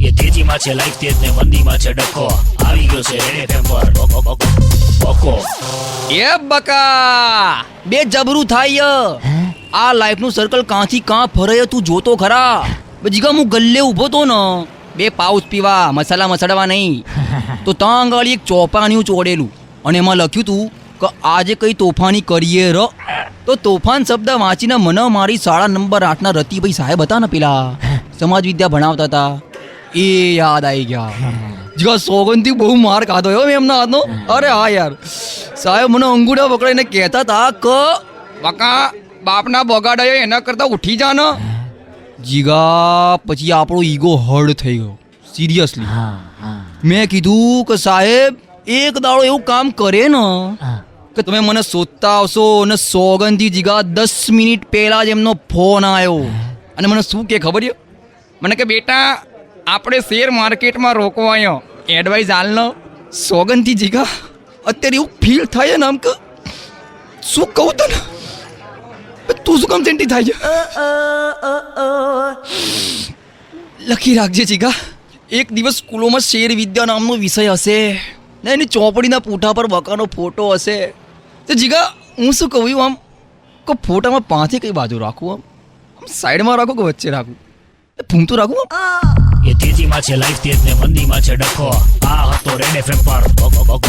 એ તેજીમાં છે લાઈફ તેજ ને મંદીમાં છે ડખો આવી ગયો છે રેડ એફએમ પર બકો એ બકા બે જબરું થાય આ લાઈફ નું સર્કલ કાંથી કાં ફરે તું જોતો ખરા જીગા હું ગલ્લે ઊભો તો ને બે પાઉચ પીવા મસાલા મસળવા નહીં તો ત્યાં આગળ એક ચોપાનિયું ચોડેલું અને એમાં લખ્યું તું કે આજે કઈ તોફાની કરીએ ર તો તોફાન શબ્દ વાંચીને મને મારી શાળા નંબર 8ના રતિભાઈ સાહેબ હતા ને પેલા સમાજ વિદ્યા ભણાવતા હતા એ યાદ આવી ગયા જીગા સોગંદથી બહુ માર ખાધો હો એમના હાથનો અરે હા યાર સાહેબ મને અંગૂઠા પકડાઈને કહેતા હતા કે બકા બાપના બગાડાયો એના કરતા ઉઠી જા ને જીગા પછી આપણો ઈગો હર્ડ થઈ ગયો સિરિયસલી મેં કીધું કે સાહેબ એક દાડો એવું કામ કરે ને કે તમે મને શોધતા આવશો અને સોગંદથી જીગા 10 મિનિટ પહેલા જ એમનો ફોન આવ્યો અને મને શું કે ખબર છે મને કે બેટા આપણે શેર માર્કેટમાં રોકવાયો એડવાઇસ હાલનો સોગંદથી જીગા અત્યારે એવું ફીલ થાય ને આમ કે શું કહું તને તું શું કામ ચેન્ટી થાય છે લખી રાખજે જીગા એક દિવસ સ્કૂલોમાં શેર વિદ્યા નામનો વિષય હશે ને એની ચોપડીના પૂઠા પર બકાનો ફોટો હશે તો જીગા હું શું કહું આમ કે ફોટામાં પાંચે કઈ બાજુ રાખું આમ સાઈડમાં રાખું કે વચ્ચે રાખું ફૂમતું રાખું એ તેજીમાં છે લાઈફ તેજ ને મંદીમાં છે ડખો આ હતો રેડ એફએમ પર બકો